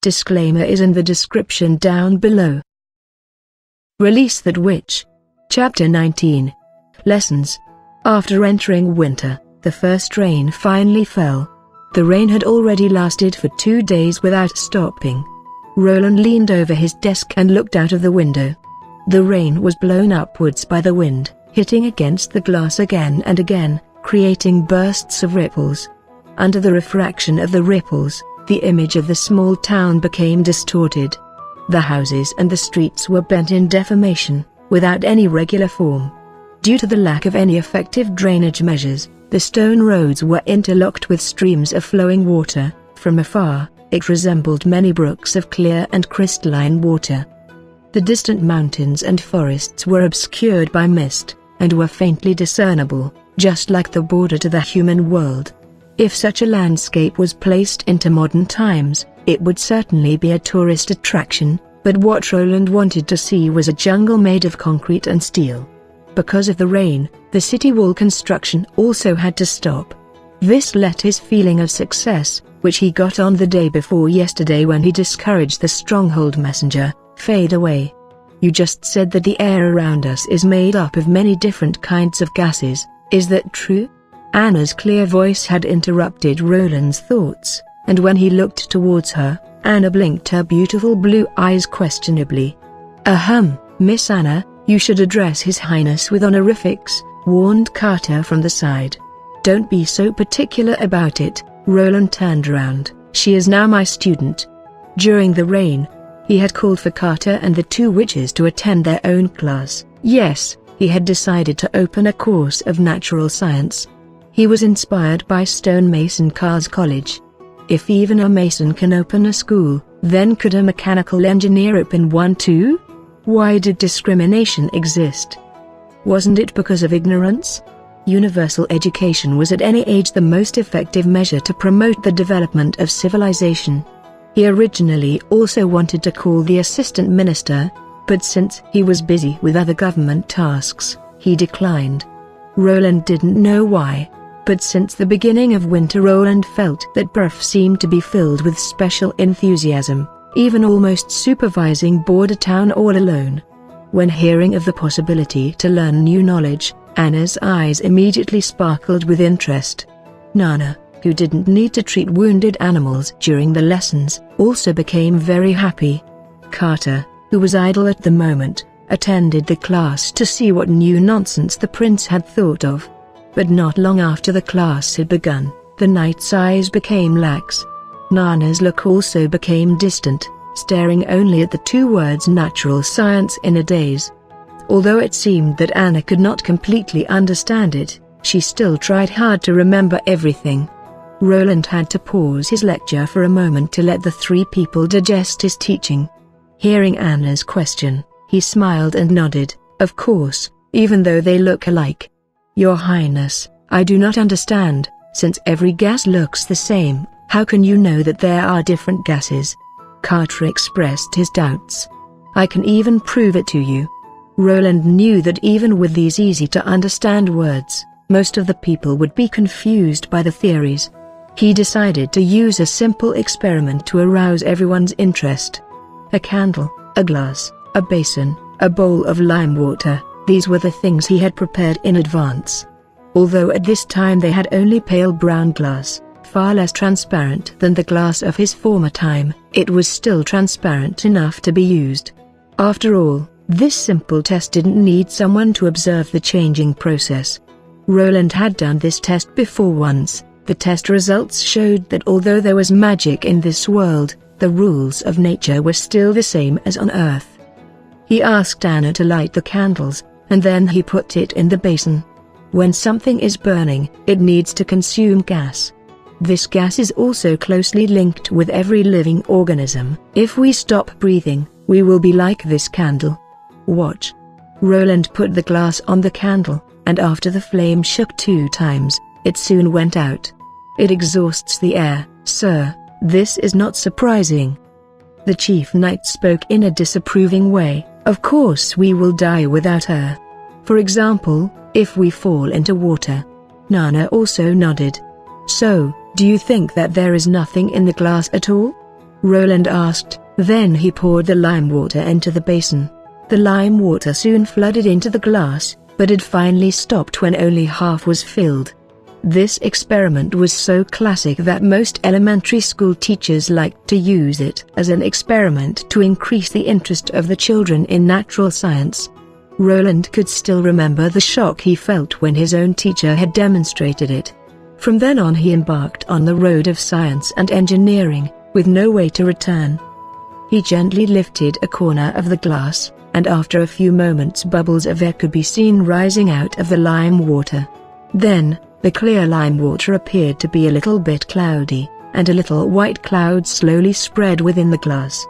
Disclaimer is in the description down below. Release That Witch. Chapter 19. Lessons. After entering winter, the first rain finally fell. The rain had already lasted for 2 days without stopping. Roland leaned over his desk and looked out of the window. The rain was blown upwards by the wind, hitting against the glass again and again, creating bursts of ripples. Under the refraction of the ripples, the image of the small town became distorted. The houses and the streets were bent in deformation, without any regular form. Due to the lack of any effective drainage measures, the stone roads were interlocked with streams of flowing water. From afar, it resembled many brooks of clear and crystalline water. The distant mountains and forests were obscured by mist, and were faintly discernible, just like the border to the human world. If such a landscape was placed into modern times, it would certainly be a tourist attraction, but what Roland wanted to see was a jungle made of concrete and steel. Because of the rain, the city wall construction also had to stop. This let his feeling of success, which he got on the day before yesterday when he discouraged the stronghold messenger, fade away. You just said that the air around us is made up of many different kinds of gases, is that true? Anna's clear voice had interrupted Roland's thoughts, and when he looked towards her, Anna blinked her beautiful blue eyes questionably. Miss Anna, you should address His Highness with honorifics, warned Carter from the side. Don't be so particular about it. Roland turned around. She is now my student. During the rain, he had called for Carter and the 2 witches to attend their own class. Yes, he had decided to open a course of natural science. He was inspired by stonemason Carl's college. If even a mason can open a school, then could a mechanical engineer open one too? Why did discrimination exist? Wasn't it because of ignorance? Universal education was at any age the most effective measure to promote the development of civilization. He originally also wanted to call the assistant minister, but since he was busy with other government tasks, he declined. Roland didn't know why, but since the beginning of winter Roland felt that Prof seemed to be filled with special enthusiasm, even almost supervising Border Town all alone. When hearing of the possibility to learn new knowledge, Anna's eyes immediately sparkled with interest. Nana, who didn't need to treat wounded animals during the lessons, also became very happy. Carter, who was idle at the moment, attended the class to see what new nonsense the prince had thought of. But not long after the class had begun, the knight's eyes became lax. Nana's look also became distant, staring only at the 2 words natural science in a daze. Although it seemed that Anna could not completely understand it, she still tried hard to remember everything. Roland had to pause his lecture for a moment to let the 3 people digest his teaching. Hearing Anna's question, he smiled and nodded, of course, even though they look alike. Your Highness, I do not understand, since every gas looks the same, how can you know that there are different gases? Carter expressed his doubts. I can even prove it to you. Roland knew that even with these easy-to-understand words, most of the people would be confused by the theories. He decided to use a simple experiment to arouse everyone's interest. A candle, a glass, a basin, a bowl of lime water, these were the things he had prepared in advance. Although at this time they had only pale brown glass, far less transparent than the glass of his former time, it was still transparent enough to be used. After all, this simple test didn't need someone to observe the changing process. Roland had done this test before once. The test results showed that although there was magic in this world, the rules of nature were still the same as on Earth. He asked Anna to light the candles, and then he put it in the basin. When something is burning, it needs to consume gas. This gas is also closely linked with every living organism. If we stop breathing, we will be like this candle. Watch. Roland put the glass on the candle, and after the flame shook 2 times, it soon went out. It exhausts the air, sir. This is not surprising. The chief knight spoke in a disapproving way. Of course we will die without her. For example, if we fall into water. Nana also nodded. So, do you think that there is nothing in the glass at all? Roland asked. Then he poured the lime water into the basin. The lime water soon flooded into the glass, but it finally stopped when only half was filled. This experiment was so classic that most elementary school teachers liked to use it as an experiment to increase the interest of the children in natural science. Roland could still remember the shock he felt when his own teacher had demonstrated it. From then on he embarked on the road of science and engineering, with no way to return. He gently lifted a corner of the glass, and after a few moments bubbles of air could be seen rising out of the lime water. Then, the clear lime water appeared to be a little bit cloudy, and a little white cloud slowly spread within the glass.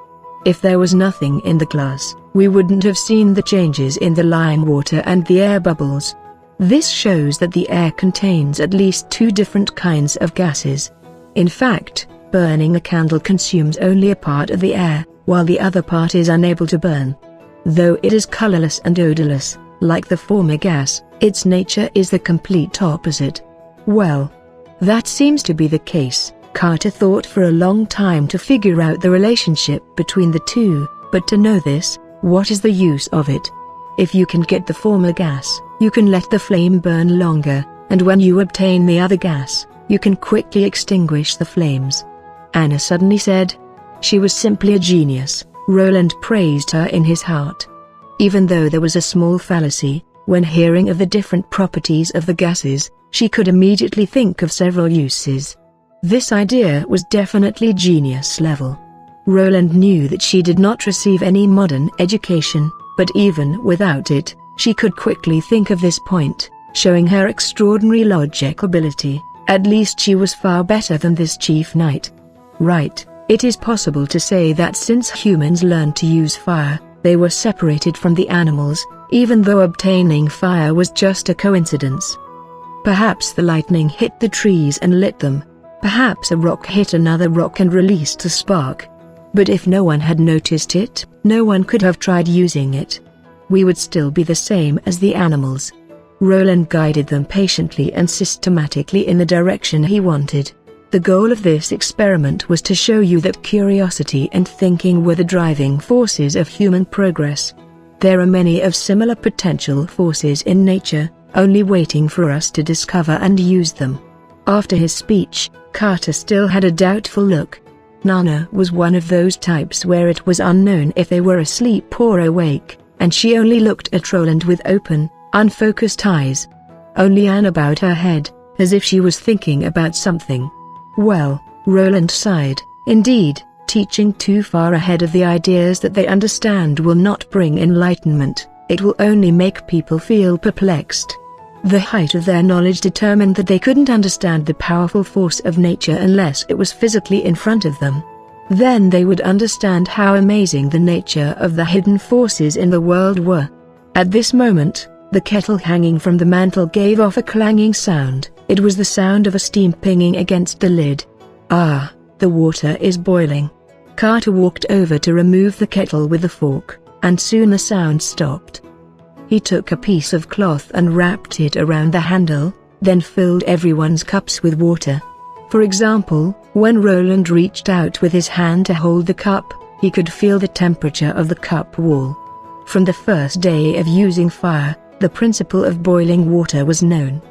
If there was nothing in the glass, we wouldn't have seen the changes in the lime water and the air bubbles. This shows that the air contains at least 2 different kinds of gases. In fact, burning a candle consumes only a part of the air, while the other part is unable to burn. Though it is colorless and odorless, like the former gas, its nature is the complete opposite. Well, that seems to be the case. Carter thought for a long time to figure out the relationship between the two, but to know this, what is the use of it? If you can get the former gas, you can let the flame burn longer, and when you obtain the other gas, you can quickly extinguish the flames. Anna suddenly said. She was simply a genius. Roland praised her in his heart. Even though there was a small fallacy, when hearing of the different properties of the gases, she could immediately think of several uses. This idea was definitely genius level. Roland knew that she did not receive any modern education, but even without it, she could quickly think of this point, showing her extraordinary logic ability. At least she was far better than this chief knight. Right, it is possible to say that since humans learned to use fire, they were separated from the animals, even though obtaining fire was just a coincidence. Perhaps the lightning hit the trees and lit them. Perhaps a rock hit another rock and released a spark. But if no one had noticed it, no one could have tried using it. We would still be the same as the animals. Roland guided them patiently and systematically in the direction he wanted. The goal of this experiment was to show you that curiosity and thinking were the driving forces of human progress. There are many of similar potential forces in nature, only waiting for us to discover and use them. After his speech, Carter still had a doubtful look. Nana was one of those types where it was unknown if they were asleep or awake, and she only looked at Roland with open, unfocused eyes. Only Anna bowed her head, as if she was thinking about something. Well, Roland sighed. Indeed, teaching too far ahead of the ideas that they understand will not bring enlightenment, it will only make people feel perplexed. The height of their knowledge determined that they couldn't understand the powerful force of nature unless it was physically in front of them. Then they would understand how amazing the nature of the hidden forces in the world were. At this moment, the kettle hanging from the mantel gave off a clanging sound. It was the sound of a steam pinging against the lid. Ah, the water is boiling. Carter walked over to remove the kettle with a fork, and soon the sound stopped. He took a piece of cloth and wrapped it around the handle, then filled everyone's cups with water. For example, when Roland reached out with his hand to hold the cup, he could feel the temperature of the cup wall. From the first day of using fire, the principle of boiling water was known.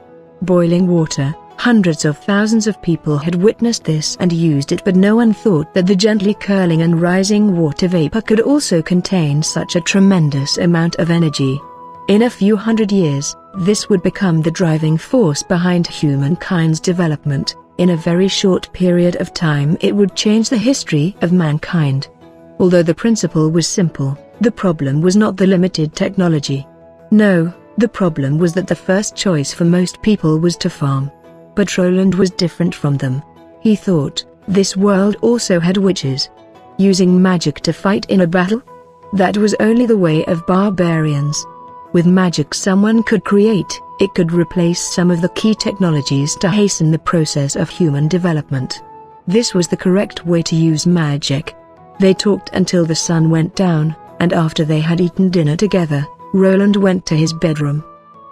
Boiling water, hundreds of thousands of people had witnessed this and used it, but no one thought that the gently curling and rising water vapor could also contain such a tremendous amount of energy. In a few hundred years, this would become the driving force behind humankind's development. In a very short period of time it would change the history of mankind. Although the principle was simple, the problem was not the limited technology. No, the problem was that the first choice for most people was to farm. But Roland was different from them. He thought, this world also had witches. Using magic to fight in a battle? That was only the way of barbarians. With magic someone could create, it could replace some of the key technologies to hasten the process of human development. This was the correct way to use magic. They talked until the sun went down, and after they had eaten dinner together, Roland went to his bedroom.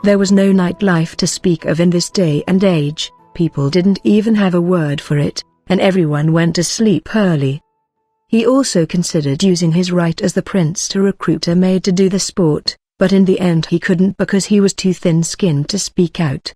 There was no nightlife to speak of in this day and age, people didn't even have a word for it, and everyone went to sleep early. He also considered using his right as the prince to recruit a maid to do the sport, but in the end he couldn't because he was too thin-skinned to speak out.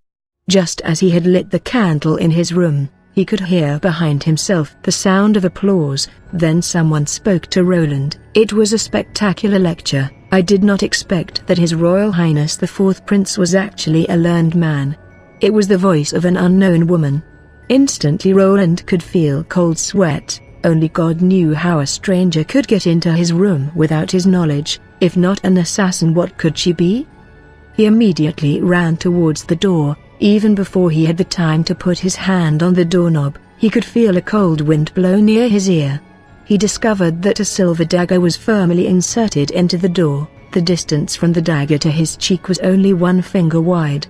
Just as he had lit the candle in his room, he could hear behind himself the sound of applause. Then someone spoke to Roland. It was a spectacular lecture. I did not expect that His Royal Highness the Fourth Prince was actually a learned man. It was the voice of an unknown woman. Instantly Roland could feel cold sweat. Only God knew how a stranger could get into his room without his knowledge. If not an assassin, what could she be? He immediately ran towards the door. Even before he had the time to put his hand on the doorknob, he could feel a cold wind blow near his ear. He discovered that a silver dagger was firmly inserted into the door. The distance from the dagger to his cheek was only 1 finger wide.